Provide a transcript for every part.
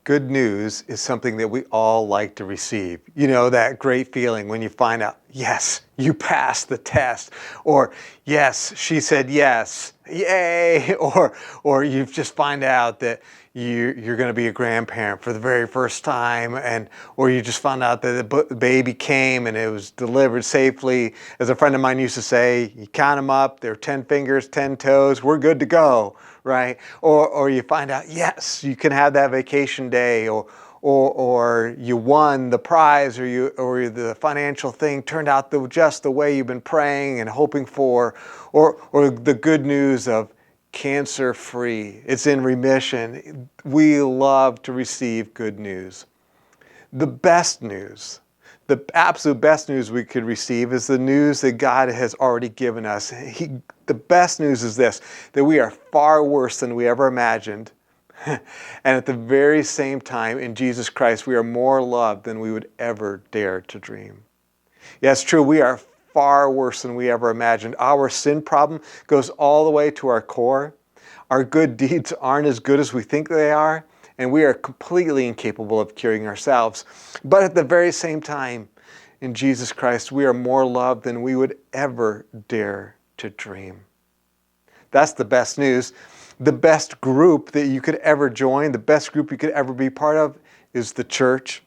Good news is something that we all like to receive. You know, that great feeling when you find out, yes, you passed the test, or yes, she said yes, yay, or you just find out that you're going to be a grandparent for the very first time, or you just found out that the baby came and it was delivered safely. As a friend of mine used to say, you count them up, they're 10 fingers, 10 toes, we're good to go, right? Or you find out, yes, you can have that vacation day, or you won the prize, or the financial thing turned out just the way you've been praying and hoping for, or the good news of cancer-free, it's in remission. We love to receive good news. The best news, the absolute best news we could receive is the news that God has already given us. The best news is this, that we are far worse than we ever imagined. And at the very same time, in Jesus Christ, we are more loved than we would ever dare to dream. Yeah, it's true, we are far worse than we ever imagined. Our sin problem goes all the way to our core. Our good deeds aren't as good as we think they are, and we are completely incapable of curing ourselves. But at the very same time, in Jesus Christ, we are more loved than we would ever dare to dream. That's the best news. The best group that you could ever join, the best group you could ever be part of is the church.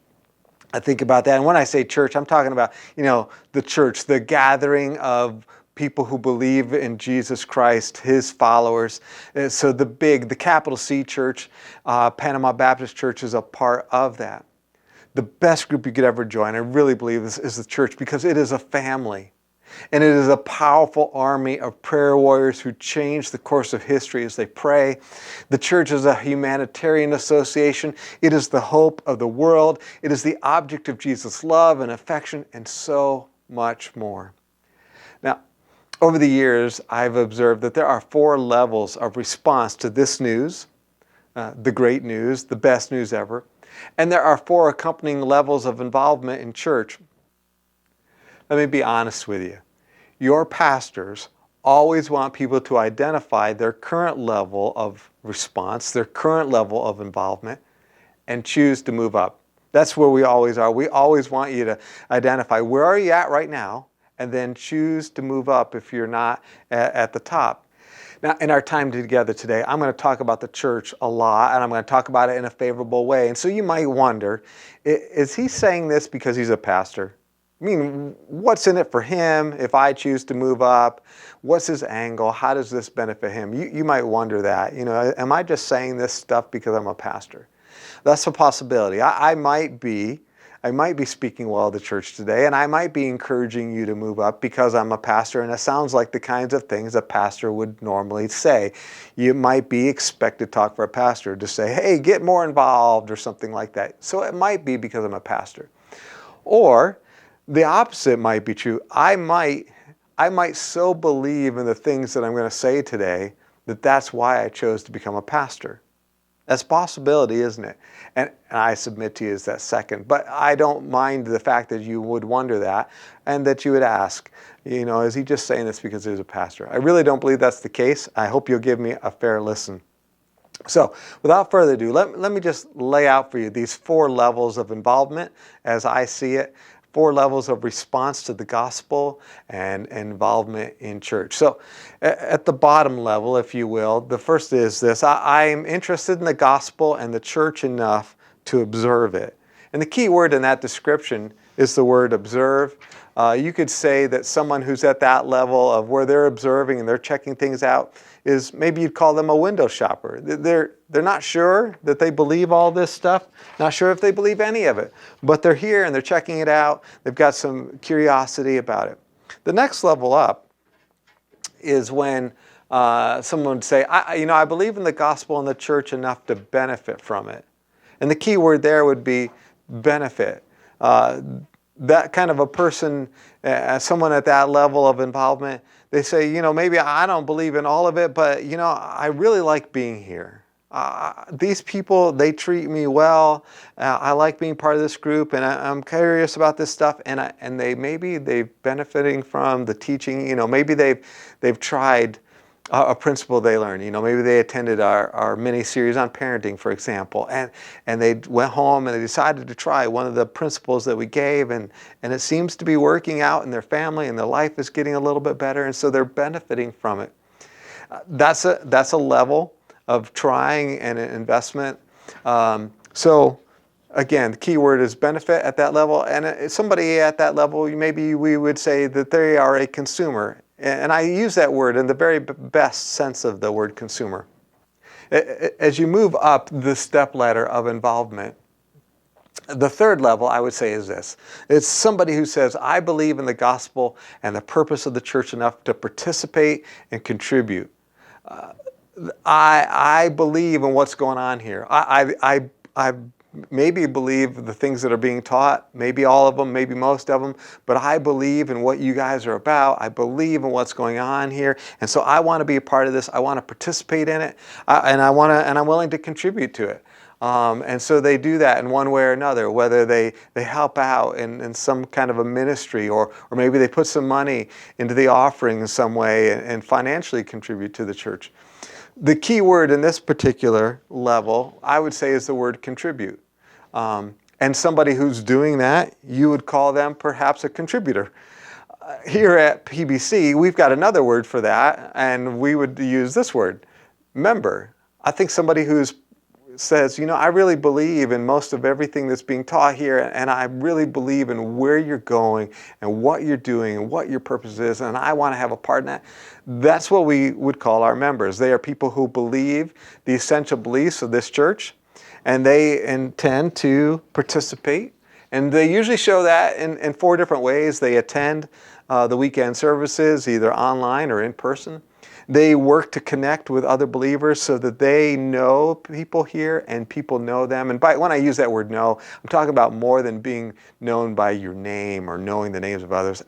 I think about that. And when I say church, I'm talking about, the church, the gathering of people who believe in Jesus Christ, his followers. So the capital C church, Panama Baptist Church is a part of that. The best group you could ever join, I really believe, is the church, because it is a family. And it is a powerful army of prayer warriors who change the course of history as they pray. The church is a humanitarian association. It is the hope of the world. It is the object of Jesus' love and affection, and so much more. Now, over the years, I've observed that there are 4 levels of response to this news, the great news, the best news ever. And there are 4 accompanying levels of involvement in church. Let me be honest with you. Your pastors always want people to identify their current level of response, their current level of involvement, and choose to move up. That's where we always are. We always want you to identify where are you at right now, and then choose to move up if you're not at the top. Now, in our time together today, I'm going to talk about the church a lot, and I'm going to talk about it in a favorable way. And so you might wonder, is he saying this because he's a pastor? I mean, what's in it for him if I choose to move up? What's his angle? How does this benefit him? You might wonder that. Am I just saying this stuff because I'm a pastor? That's a possibility. I might be speaking well of the church today, and I might be encouraging you to move up because I'm a pastor, and it sounds like the kinds of things a pastor would normally say. You might be expected to talk for a pastor to say, hey, get more involved or something like that. So it might be because I'm a pastor. Or the opposite might be true. I might so believe in the things that I'm going to say today that that's why I chose to become a pastor. That's a possibility, isn't it? And I submit to you as that second. But I don't mind the fact that you would wonder that and that you would ask, is he just saying this because he's a pastor? I really don't believe that's the case. I hope you'll give me a fair listen. So without further ado, let me just lay out for you these 4 levels of involvement as I see it. 4 levels of response to the gospel and involvement in church. So at the bottom level, if you will, the first is this: I'm interested in the gospel and the church enough to observe it. And the key word in that description is the word observe. You could say that someone who's at that level of where they're observing and they're checking things out is, maybe you'd call them a window shopper. They're not sure that they believe all this stuff, not sure if they believe any of it, but they're here and they're checking it out. They've got some curiosity about it. The next level up is when someone would say, I believe in the gospel and the church enough to benefit from it. And the key word there would be benefit. That kind of a person, someone at that level of involvement, they say, maybe I don't believe in all of it, but, I really like being here. These people, they treat me well. I like being part of this group, and I'm curious about this stuff. And they've benefiting from the teaching. Maybe they've tried a principle they learned. Maybe they attended our mini series on parenting, for example, and they went home and they decided to try one of the principles that we gave, and it seems to be working out in their family, and their life is getting a little bit better, and so they're benefiting from it. That's a level of trying and an investment. So again, the key word is benefit at that level, and somebody at that level, maybe we would say that they are a consumer. And I use that word in the very best sense of the word consumer. As you move up the step ladder of involvement, the third level, I would say, is this. It's somebody who says, I believe in the gospel and the purpose of the church enough to participate and contribute. I believe in what's going on here. I maybe believe the things that are being taught, maybe all of them, maybe most of them, but I believe in what you guys are about. I believe in what's going on here, and so I want to be a part of this. I want to participate in it, and I'm willing to contribute to it. And so they do that in one way or another, whether they help out in some kind of a ministry, or maybe they put some money into the offering in some way and financially contribute to the church. The key word in this particular level, I would say, is the word contribute. And somebody who's doing that, you would call them perhaps a contributor. Here at PBC, we've got another word for that, and we would use this word, member. I think somebody who's says, I really believe in most of everything that's being taught here, and I really believe in where you're going and what you're doing and what your purpose is, and I want to have a part in that. That's what we would call our members. They are people who believe the essential beliefs of this church, and they intend to participate. And they usually show that in 4 different ways. They attend the weekend services, either online or in person. They work to connect with other believers so that they know people here and people know them. And when I use that word know, I'm talking about more than being known by your name or knowing the names of others,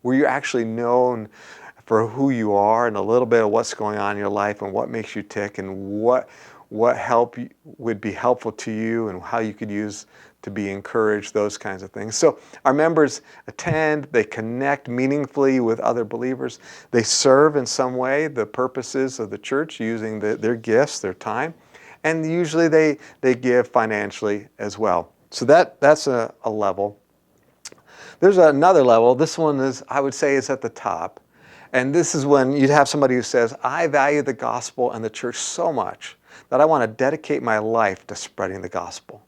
where you're actually known for who you are and a little bit of what's going on in your life and what makes you tick and what help would be helpful to you and how you could use to be encouraged, those kinds of things. So our members attend, they connect meaningfully with other believers, they serve in some way the purposes of the church using their gifts, their time, and usually they give financially as well. So that's a level. There's another level. This one is, I would say, is at the top. And this is when you'd have somebody who says, I value the gospel and the church so much that I want to dedicate my life to spreading the gospel.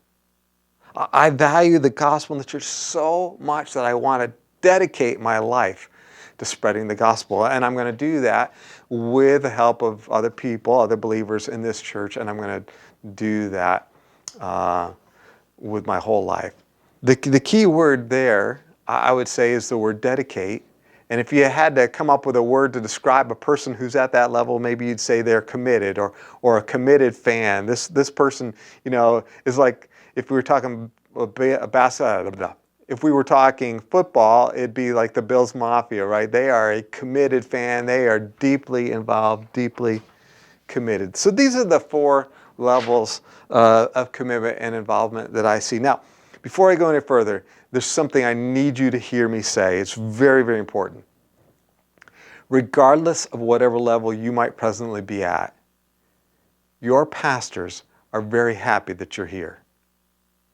I value the gospel and the church so much that I want to dedicate my life to spreading the gospel. And I'm going to do that with the help of other people, other believers in this church, and I'm going to do that with my whole life. The key word there, I would say, is the word dedicate. And if you had to come up with a word to describe a person who's at that level, maybe you'd say they're committed or a committed fan. This person, is like, if we were talking if we were talking football, it'd be like the Bills Mafia, right? They are a committed fan. They are deeply involved, deeply committed. So these are the 4 levels of commitment and involvement that I see. Now, before I go any further, there's something I need you to hear me say. It's very, very important. Regardless of whatever level you might presently be at, your pastors are very happy that you're here.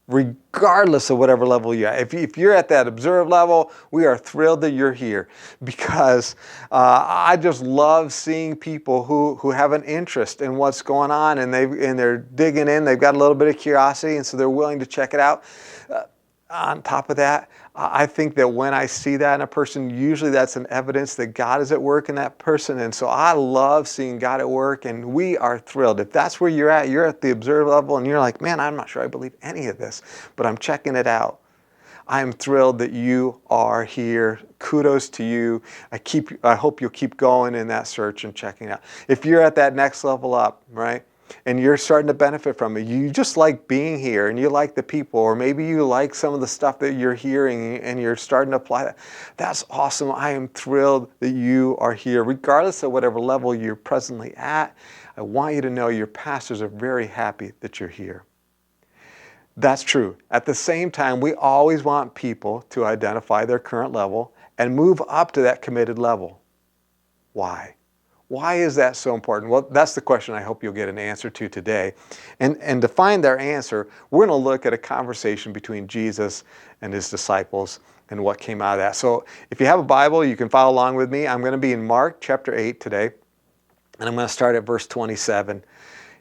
Regardless of whatever level you're at. If you're at that observed level, we are thrilled that you're here, because I just love seeing people who have an interest in what's going on, and they're digging in. They've got a little bit of curiosity, and so they're willing to check it out. On top of that, I think that when I see that in a person, usually that's an evidence that God is at work in that person. And so I love seeing God at work, and we are thrilled. If that's where you're at the observed level, and you're like, man, I'm not sure I believe any of this, but I'm checking it out. I'm thrilled that you are here. Kudos to you. I hope you'll keep going in that search and checking it out. If you're at that next level up, right? And you're starting to benefit from it. You just like being here, and you like the people, or maybe you like some of the stuff that you're hearing and you're starting to apply that. That's awesome. I am thrilled that you are here. Regardless of whatever level you're presently at, I want you to know your pastors are very happy that you're here. That's true. At the same time, we always want people to identify their current level and move up to that committed level. Why? Why is that so important? Well, that's the question I hope you'll get an answer to today. And to find their answer, we're going to look at a conversation between Jesus and his disciples and what came out of that. So if you have a Bible, you can follow along with me. I'm going to be in Mark chapter 8 today, and I'm going to start at verse 27.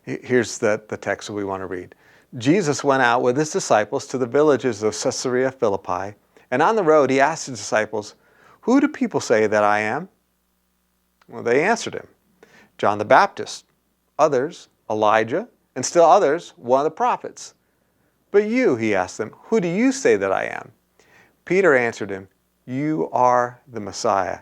Here's the text that we want to read. Jesus went out with his disciples to the villages of Caesarea Philippi, and on the road he asked his disciples, "Who do people say that I am?" Well, they answered him, "John the Baptist, others, Elijah, and still others, one of the prophets." "But you," he asked them, "who do you say that I am?" Peter answered him, "You are the Messiah."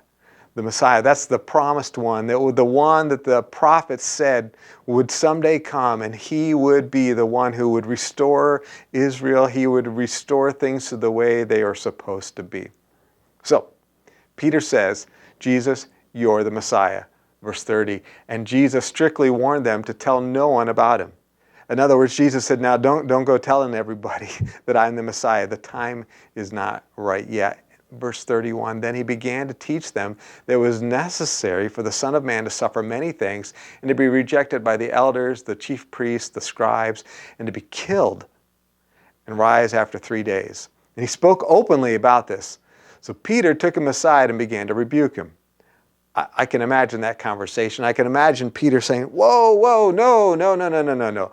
The Messiah, that's the promised one, the one that the prophets said would someday come, and he would be the one who would restore Israel. He would restore things to the way they are supposed to be. So, Peter says, "Jesus, you're the Messiah." Verse 30, and Jesus strictly warned them to tell no one about him. In other words, Jesus said, now don't go telling everybody that I'm the Messiah. The time is not right yet. Verse 31, then he began to teach them that it was necessary for the Son of Man to suffer many things and to be rejected by the elders, the chief priests, the scribes, and to be killed and rise after 3 days. And he spoke openly about this. So Peter took him aside and began to rebuke him. I can imagine that conversation. I can imagine Peter saying, whoa, no.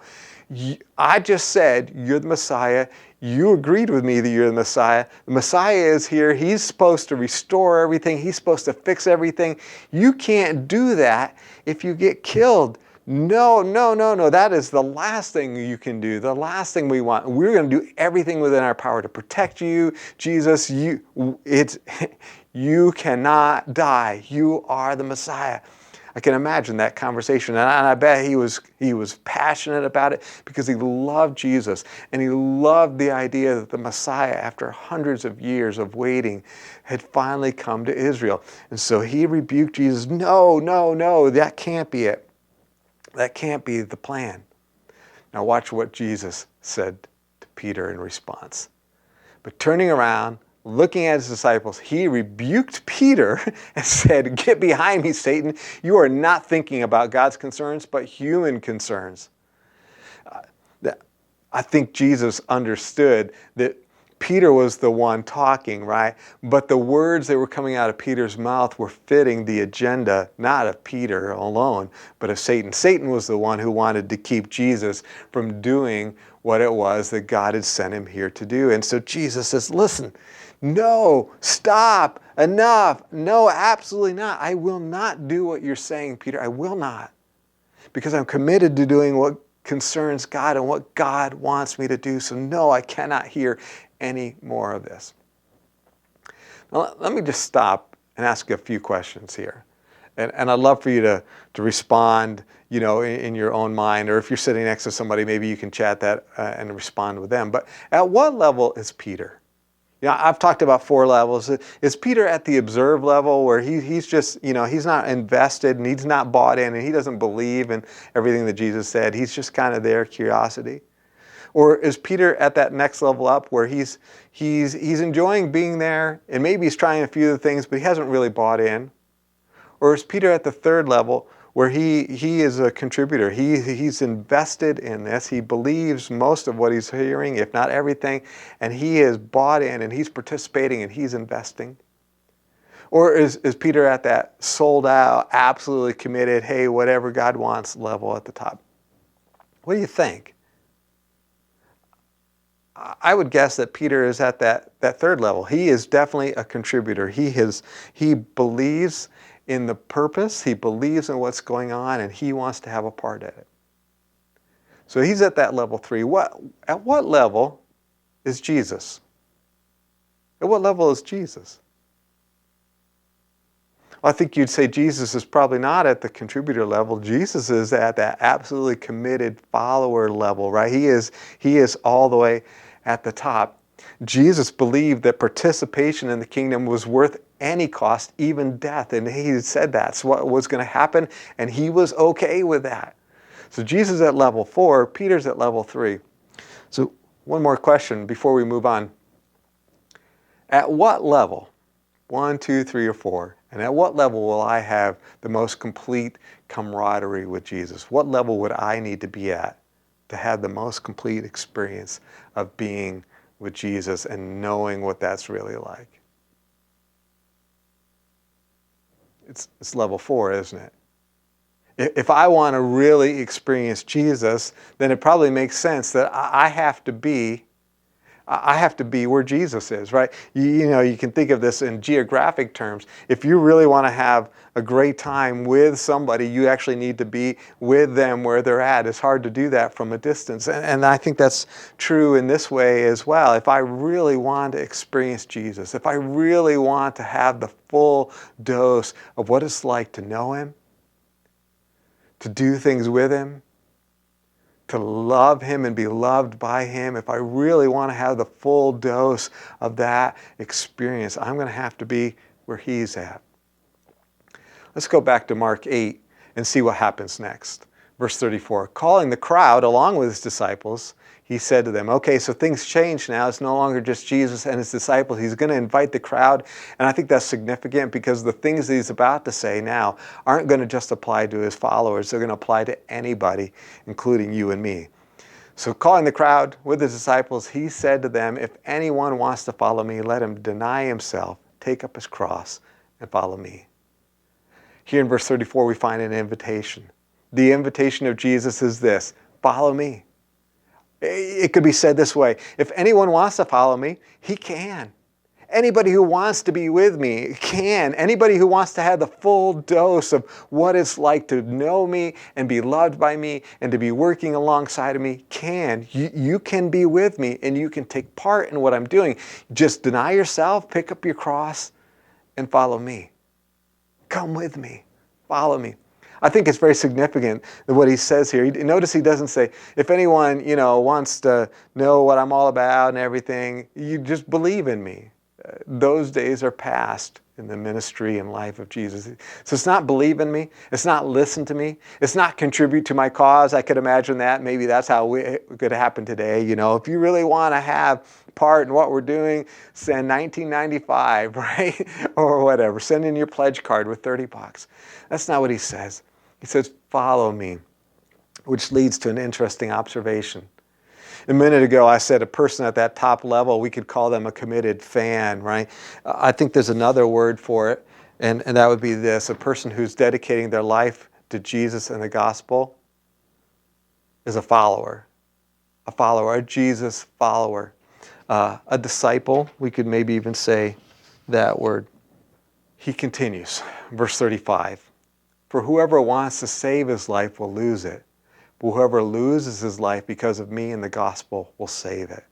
I just said you're the Messiah. You agreed with me that you're the Messiah. The Messiah is here. He's supposed to restore everything. He's supposed to fix everything. You can't do that if you get killed. No. That is the last thing you can do. The last thing we want. We're going to do everything within our power to protect you. Jesus, you cannot die. You are the Messiah. I can imagine that conversation, and I bet he was passionate about it because he loved Jesus, and he loved the idea that the Messiah, after hundreds of years of waiting, had finally come to Israel. And so he rebuked Jesus. No, that can't be it. That can't be the plan. Now watch what Jesus said to Peter in response. But turning around, looking at his disciples, he rebuked Peter and said, "Get behind me, Satan. You are not thinking about God's concerns, but human concerns." I think Jesus understood that Peter was the one talking, right? But the words that were coming out of Peter's mouth were fitting the agenda, not of Peter alone, but of Satan. Satan was the one who wanted to keep Jesus from doing what it was that God had sent him here to do. And so Jesus says, listen, no, stop, enough. No, absolutely not. I will not do what you're saying, Peter. I will not. Because I'm committed to doing what concerns God and what God wants me to do. So no, I cannot hear any more of this. Now, let me just stop and ask you a few questions here. And I'd love for you to respond, in your own mind, or if you're sitting next to somebody, maybe you can chat that and respond with them. But at what level is Peter? I've talked about 4 levels. Is Peter at the observe level where he's just, he's not invested and he's not bought in and he doesn't believe in everything that Jesus said. He's just kind of there, curiosity. Or is Peter at that next level up where he's enjoying being there and maybe he's trying a few of the things, but he hasn't really bought in? Or is Peter at the 3rd level where he is a contributor? He's invested in this. He believes most of what he's hearing, if not everything, and he is bought in and he's participating and he's investing. Or is Peter at that sold out, absolutely committed, hey, whatever God wants level at the top? What do you think? I would guess that Peter is at that 3rd level. He is definitely a contributor. He believes in the purpose, he believes in what's going on, and he wants to have a part in it. So he's at that level 3. At what level is Jesus? At what level is Jesus? Well, I think you'd say Jesus is probably not at the contributor level. Jesus is at that absolutely committed follower level, right? He is all the way at the top. Jesus believed that participation in the kingdom was worth any cost, even death. And he said that's what was going to happen, and he was okay with that. So Jesus at level 4, Peter's at level 3. So one more question before we move on. At what level, 1, 2, 3, or 4, And at what level will I have the most complete camaraderie with Jesus? What level would I need to be at to have the most complete experience of being with Jesus and knowing what that's really like? It's level 4, isn't it? If I want to really experience Jesus, then it probably makes sense that I have to be where Jesus is, right? You can think of this in geographic terms. If you really want to have a great time with somebody, you actually need to be with them where they're at. It's hard to do that from a distance. And I think that's true in this way as well. If I really want to experience Jesus, if I really want to have the full dose of what it's like to know Him, to do things with Him, to love Him and be loved by Him, if I really want to have the full dose of that experience, I'm going to have to be where He's at. Let's go back to Mark 8 and see what happens next. Verse 34, calling the crowd along with His disciples, He said to them, okay, so things change now. It's no longer just Jesus and His disciples. He's going to invite the crowd. And I think that's significant because the things that He's about to say now aren't going to just apply to His followers. They're going to apply to anybody, including you and me. So calling the crowd with His disciples, He said to them, if anyone wants to follow me, let him deny himself, take up his cross, and follow me. Here in verse 34, we find an invitation. The invitation of Jesus is this: follow me. It could be said this way: if anyone wants to follow me, he can. Anybody who wants to be with me can. Anybody who wants to have the full dose of what it's like to know me and be loved by me and to be working alongside of me can. You can be with me and you can take part in what I'm doing. Just deny yourself, pick up your cross, and follow me. Come with me. Follow me. I think it's very significant that what He says here. Notice He doesn't say, if anyone wants to know what I'm all about and everything, you just believe in me. Those days are past in the ministry and life of Jesus. So it's not believe in me. It's not listen to me. It's not contribute to my cause. I could imagine that. Maybe that's how it could happen today. If you really want to have part in what we're doing, send 1995, right? Or whatever. Send in your pledge card with $30. That's not what He says. He says, follow me, which leads to an interesting observation. A minute ago, I said a person at that top level, we could call them a committed fan, right? I think there's another word for it, and that would be this: a person who's dedicating their life to Jesus and the gospel is a follower, a Jesus follower. A disciple, we could maybe even say that word. He continues, verse 35, for whoever wants to save his life will lose it. But whoever loses his life because of me and the gospel will save it.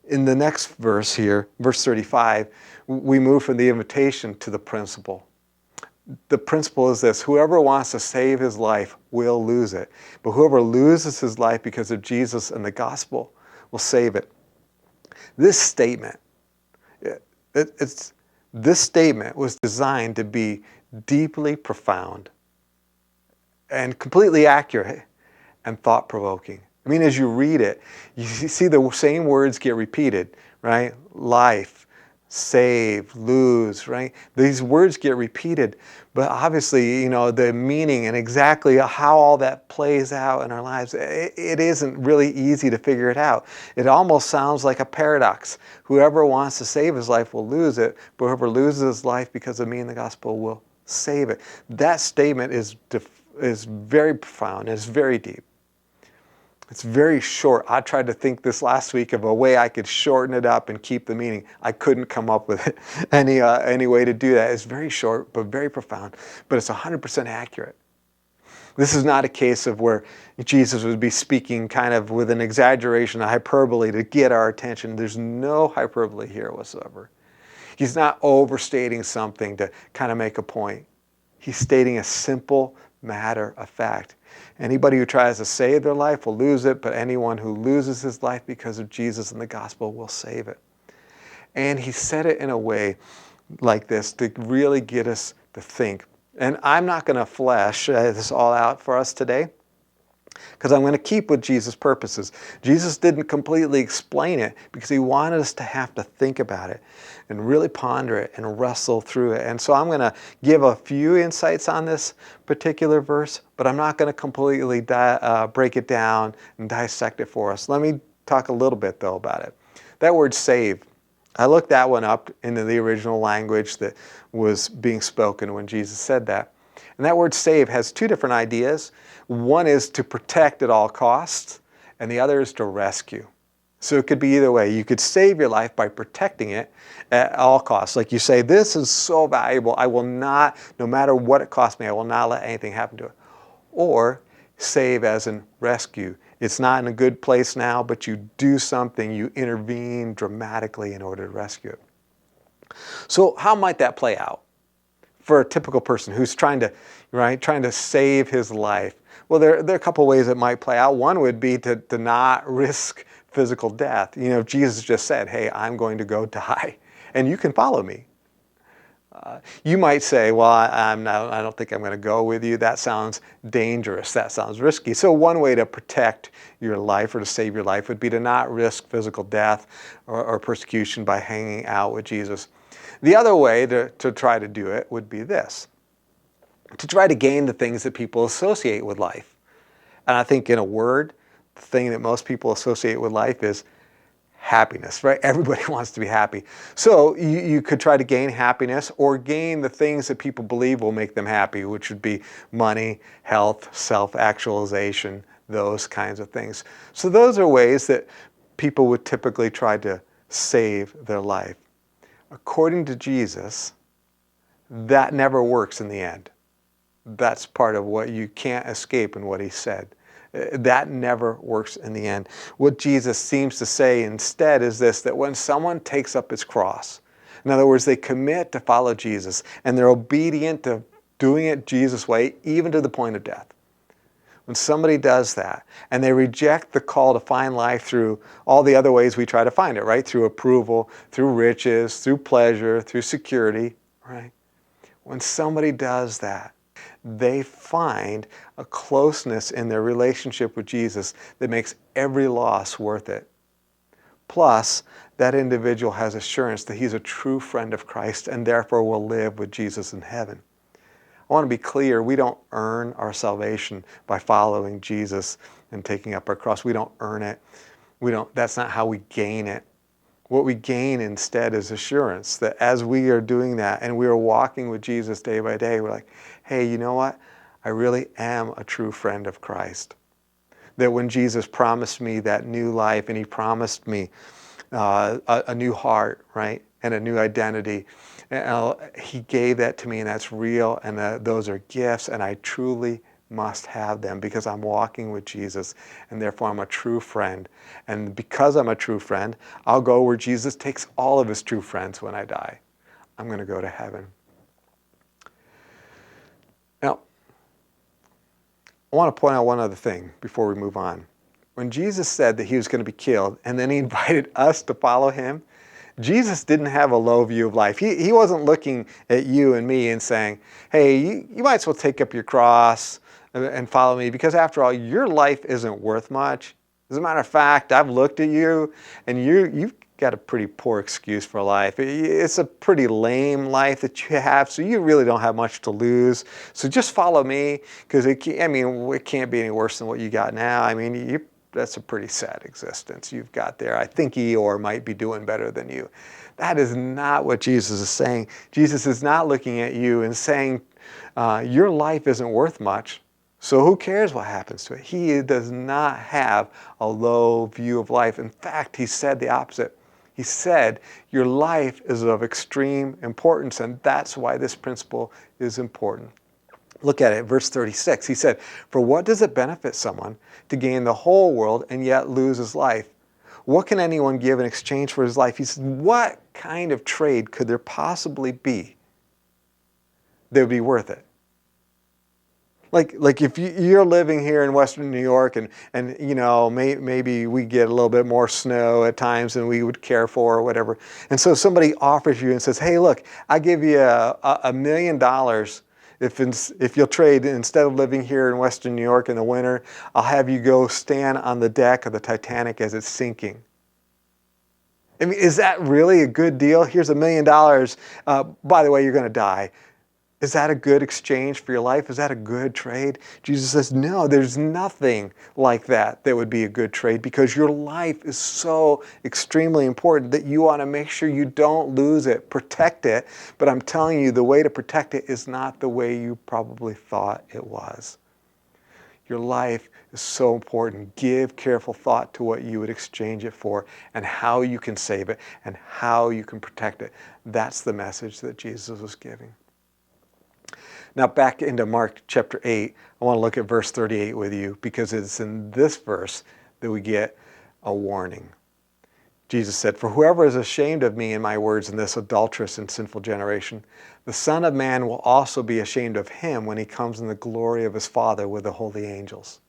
In the next verse here, verse 35, we move from the invitation to the principle. The principle is this: whoever wants to save his life will lose it. But whoever loses his life because of Jesus and the gospel will save it. This statement, this statement was designed to be deeply profound and completely accurate and thought-provoking. I mean, as you read it, you see the same words get repeated, right? Life, save, lose, right? These words get repeated, but obviously, the meaning and exactly how all that plays out in our lives, it isn't really easy to figure it out. It almost sounds like a paradox. Whoever wants to save his life will lose it, but whoever loses his life because of me and the gospel will save it. That statement is very profound. It's very deep. It's very short. I tried to think this last week of a way I could shorten it up and keep the meaning. I couldn't come up with any way to do that. It's very short, but very profound. But it's 100% accurate. This is not a case of where Jesus would be speaking kind of with an exaggeration, a hyperbole to get our attention. There's no hyperbole here whatsoever. He's not overstating something to kind of make a point. He's stating a simple matter of fact. Anybody who tries to save their life will lose it, but anyone who loses his life because of Jesus and the gospel will save it. And He said it in a way like this to really get us to think. And I'm not going to flesh this all out for us today, because I'm going to keep with Jesus' purposes. Jesus didn't completely explain it because he wanted us to have to think about it and really ponder it and wrestle through it. And so I'm going to give a few insights on this particular verse, but I'm not going to completely break it down and dissect it for us. Let me talk a little bit, though, about it. That word save, I looked that one up into the original language that was being spoken when Jesus said that. And that word save has two different ideas. One is to protect at all costs, and the other is to rescue. So it could be either way. You could save your life by protecting it at all costs. Like you say, this is so valuable, I will not, no matter what it costs me, I will not let anything happen to it. Or save as in rescue. It's not in a good place now, but you do something, you intervene dramatically in order to rescue it. So how might that play out for a typical person who's trying to save his life? Well, there are a couple ways it might play out. One would be to not risk physical death. You know, Jesus just said, hey, I'm going to go die, and you can follow me. You might say, well, I don't think I'm going to go with you. That sounds dangerous. That sounds risky. So one way to protect your life or to save your life would be to not risk physical death or persecution by hanging out with Jesus. The other way to try to do it would be this: to try to gain the things that people associate with life. And I think in a word, the thing that most people associate with life is happiness, right? Everybody wants to be happy. So you could try to gain happiness or gain the things that people believe will make them happy, which would be money, health, self-actualization, those kinds of things. So those are ways that people would typically try to save their life. According to Jesus, that never works in the end. That's part of what you can't escape in what he said. That never works in the end. What Jesus seems to say instead is this: that when someone takes up his cross, in other words, they commit to follow Jesus and they're obedient to doing it Jesus' way, even to the point of death. When somebody does that and they reject the call to find life through all the other ways we try to find it, right? Through approval, through riches, through pleasure, through security, right? When somebody does that, they find a closeness in their relationship with Jesus that makes every loss worth it. Plus, that individual has assurance that he's a true friend of Christ and therefore will live with Jesus in heaven. I want to be clear, we don't earn our salvation by following Jesus and taking up our cross. We don't earn it. That's not how we gain it. What we gain instead is assurance that as we are doing that and we are walking with Jesus day by day, we're like, hey, you know what? I really am a true friend of Christ. That when Jesus promised me that new life and he promised me a new heart, right? And a new identity, he gave that to me, and that's real, and those are gifts, and I truly must have them because I'm walking with Jesus, and therefore I'm a true friend. And because I'm a true friend, I'll go where Jesus takes all of his true friends when I die. I'm going to go to heaven. Now, I want to point out one other thing before we move on. When Jesus said that he was going to be killed, and then he invited us to follow him, Jesus didn't have a low view of life. He wasn't looking at you and me and saying, hey, you might as well take up your cross and follow me, because after all, your life isn't worth much. As a matter of fact, I've looked at you, and you've got a pretty poor excuse for life. It's a pretty lame life that you have, so you really don't have much to lose. So just follow me, because it can't be any worse than what you got now. I mean, that's a pretty sad existence you've got there. I think Eeyore might be doing better than you. That is not what Jesus is saying. Jesus is not looking at you and saying, your life isn't worth much, so who cares what happens to it? He does not have a low view of life. In fact, he said the opposite. He said, your life is of extreme importance, and that's why this principle is important. Look at it, verse 36. He said, for what does it benefit someone to gain the whole world and yet lose his life? What can anyone give in exchange for his life? He said, what kind of trade could there possibly be that would be worth it? Like if you're living here in Western New York and maybe we get a little bit more snow at times than we would care for or whatever. And so somebody offers you and says, hey, look, I'll give you $1 million if you'll trade, instead of living here in Western New York in the winter, I'll have you go stand on the deck of the Titanic as it's sinking. I mean, is that really a good deal? Here's $1 million. By the way, you're going to die. Is that a good exchange for your life? Is that a good trade? Jesus says, no, there's nothing like that that would be a good trade, because your life is so extremely important that you want to make sure you don't lose it, protect it. But I'm telling you, the way to protect it is not the way you probably thought it was. Your life is so important. Give careful thought to what you would exchange it for and how you can save it and how you can protect it. That's the message that Jesus was giving. Now back into Mark chapter 8, I want to look at verse 38 with you, because it's in this verse that we get a warning. Jesus said, "For whoever is ashamed of me and my words in this adulterous and sinful generation, the Son of Man will also be ashamed of him when he comes in the glory of his Father with the holy angels."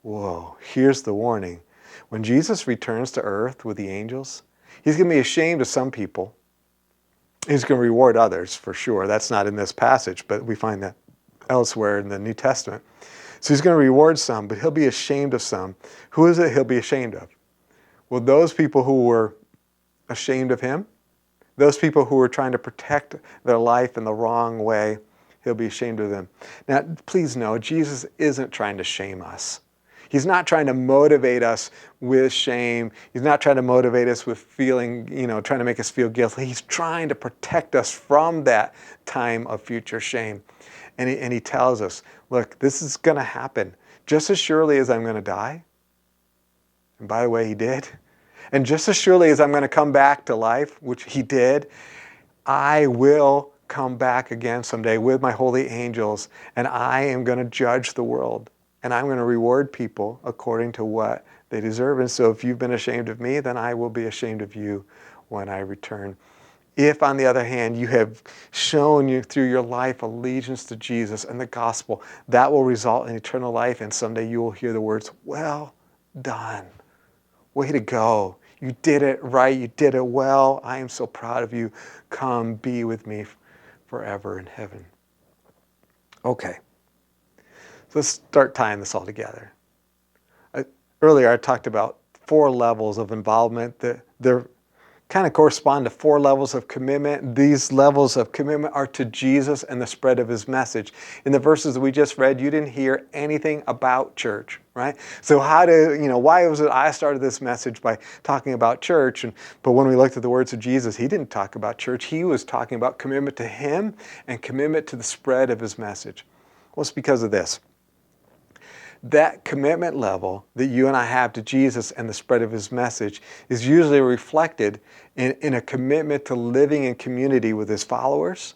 Whoa, here's the warning. When Jesus returns to earth with the angels, he's going to be ashamed of some people. He's going to reward others, for sure. That's not in this passage, but we find that elsewhere in the New Testament. So he's going to reward some, but he'll be ashamed of some. Who is it he'll be ashamed of? Well, those people who were ashamed of him, those people who were trying to protect their life in the wrong way, he'll be ashamed of them. Now, please know, Jesus isn't trying to shame us. He's not trying to motivate us with shame. He's not trying to motivate us with feeling, trying to make us feel guilty. He's trying to protect us from that time of future shame. And he tells us, look, this is going to happen just as surely as I'm going to die. And by the way, he did. And just as surely as I'm going to come back to life, which he did, I will come back again someday with my holy angels, and I am going to judge the world. And I'm going to reward people according to what they deserve. And so if you've been ashamed of me, then I will be ashamed of you when I return. If, on the other hand, you have shown you through your life allegiance to Jesus and the gospel, that will result in eternal life. And someday you will hear the words, "Well done. Way to go. You did it right. You did it well. I am so proud of you. Come be with me forever in heaven." Okay. So let's start tying this all together. Earlier I talked about 4 levels of involvement. They're kind of correspond to 4 levels of commitment. These levels of commitment are to Jesus and the spread of his message. In the verses that we just read, you didn't hear anything about church, right? So why was it I started this message by talking about church? But when we looked at the words of Jesus, he didn't talk about church. He was talking about commitment to him and commitment to the spread of his message. Well, it's because of this. That commitment level that you and I have to Jesus and the spread of his message is usually reflected in a commitment to living in community with his followers,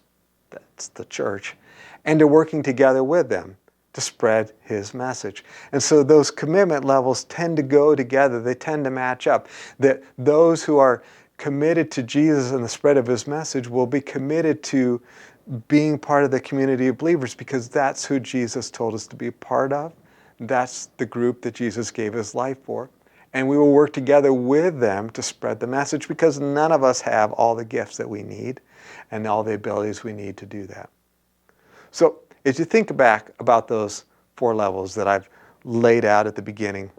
that's the church, and to working together with them to spread his message. And so those commitment levels tend to go together. They tend to match up. That those who are committed to Jesus and the spread of his message will be committed to being part of the community of believers, because that's who Jesus told us to be a part of. That's the group that Jesus gave his life for. And we will work together with them to spread the message, because none of us have all the gifts that we need and all the abilities we need to do that. So as you think back about those 4 levels that I've laid out at the beginning,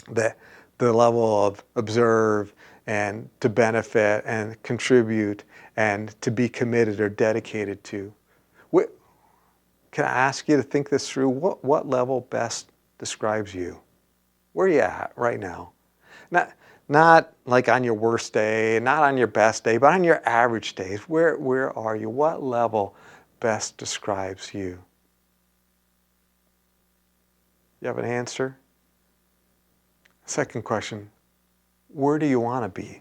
the level of observe and to benefit and contribute and to be committed or dedicated to, can I ask you to think this through? What level best describes you? Where are you at right now? Not like on your worst day, not on your best day, but on your average days. Where are you? What level best describes you? You have an answer? Second question, where do you want to be?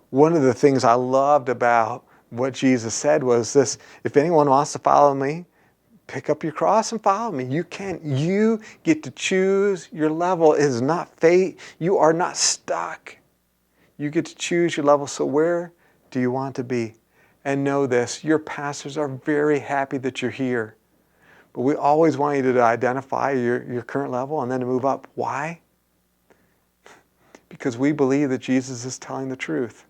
One of the things I loved about what Jesus said was this: if anyone wants to follow me, pick up your cross and follow me. You get to choose your level. It is not fate. You are not stuck. You get to choose your level. So where do you want to be? And know this, your pastors are very happy that you're here. But we always want you to identify your current level and then to move up. Why? Because we believe that Jesus is telling the truth.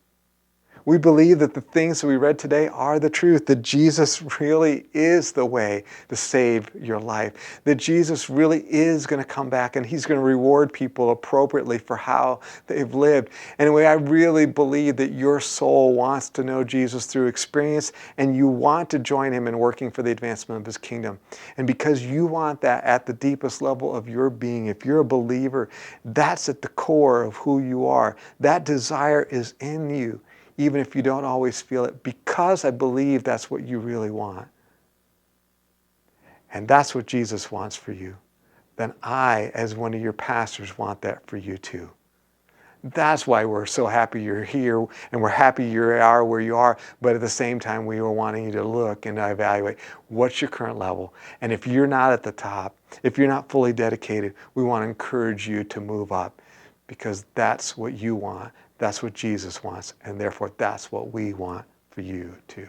We believe that the things that we read today are the truth, that Jesus really is the way to save your life, that Jesus really is going to come back and he's going to reward people appropriately for how they've lived. Anyway, I really believe that your soul wants to know Jesus through experience and you want to join him in working for the advancement of his kingdom. And because you want that at the deepest level of your being, if you're a believer, that's at the core of who you are. That desire is in you, even if you don't always feel it, because I believe that's what you really want. And that's what Jesus wants for you. Then I, as one of your pastors, want that for you too. That's why we're so happy you're here and we're happy you are where you are, but at the same time we were wanting you to look and evaluate what's your current level. And if you're not at the top, if you're not fully dedicated, we want to encourage you to move up, because that's what you want. That's what Jesus wants, and therefore that's what we want for you too.